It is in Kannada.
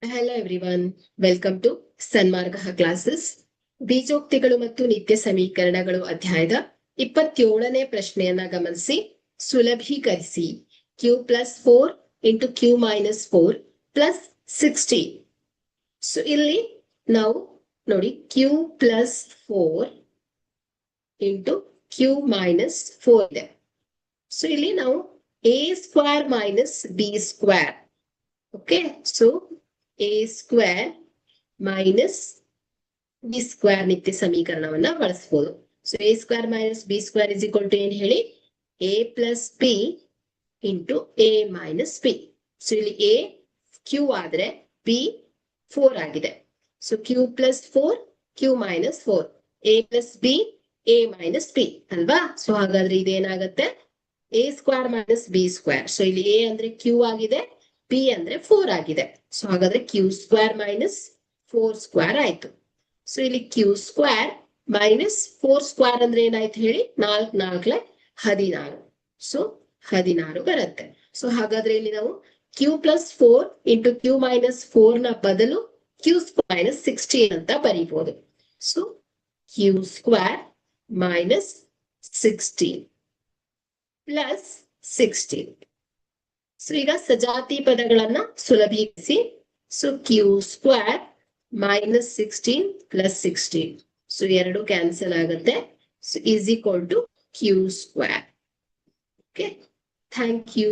Hello everyone, welcome to Sanmarga classes. ಬೀಜೋಕ್ತಿಗಳು ಮತ್ತು ನಿತ್ಯ ಸಮೀಕರಣಗಳು ಅಧ್ಯಾಯದ 27ನೇ ಪ್ರಶ್ನೆಯನ್ನ ಗಮನಿಸಿ. ಸುಲಭೀಕರಿಸಿ q plus 4 into q minus 4 plus 16. So ಇಲ್ಲಿ ನಾವು ನೋಡಿ q plus 4 into q minus 4 ಇದೆ. ಸೊ ಇಲ್ಲಿ ನಾವು a square minus b square, okay, so a square minus B square ನಿತ್ಯ ಸಮೀಕರಣವನ್ನ ಬಳಸಬಹುದು. So a square minus B square is equal to ಏನ್ ಹೇಳಿ, a plus B into a minus B. So ಇಲ್ಲಿ a q ಆದ್ರೆ b 4 ಆಗಿದೆ. So q plus 4 q minus 4, a plus B a minus B ಅಲ್ವಾ. ಸೊ ಹಾಗಾದ್ರೆ ಇದೇನಾಗತ್ತೆ, a square minus B square. So ಇಲ್ಲಿ a ಅಂದ್ರೆ q ಆಗಿದೆ, b ಅಂದ್ರೆ 4 ಆಗಿದೆ. ಸೊ ಹಾಗಾದ್ರೆ q ಸ್ಕ್ವೇರ್ ಮೈನಸ್ 4 ಸ್ಕ್ವೇರ್ ಆಯ್ತು. ಸೊ ಇಲ್ಲಿ q ಸ್ಕ್ವೇರ್ ಮೈನಸ್ 4 ಸ್ಕ್ವೇರ್ ಅಂದ್ರೆ ಏನಾಯ್ತು ಹೇಳಿ, 4 4 16. ಸೊ 16 ಬರುತ್ತೆ. ಸೊ ಹಾಗಾದ್ರೆ ಇಲ್ಲಿ ನಾವು q plus 4 into q minus 4 ನ ಬದಲು q ಸ್ಕ್ವೇರ್ ಮೈನಸ್ 16 ಅಂತ ಬರೀಬಹುದು. So q square minus 16 plus 16. So ಈಗ ಸಜಾತಿ ಪದಗಳನ್ನ ಸುಲಭೀಕರಿಸಿ. So q square minus 16 plus 16. So ಎರಡು ಕ್ಯಾನ್ಸಲ್ ಆಗುತ್ತೆ. So is equal to q square. Okay, thank you.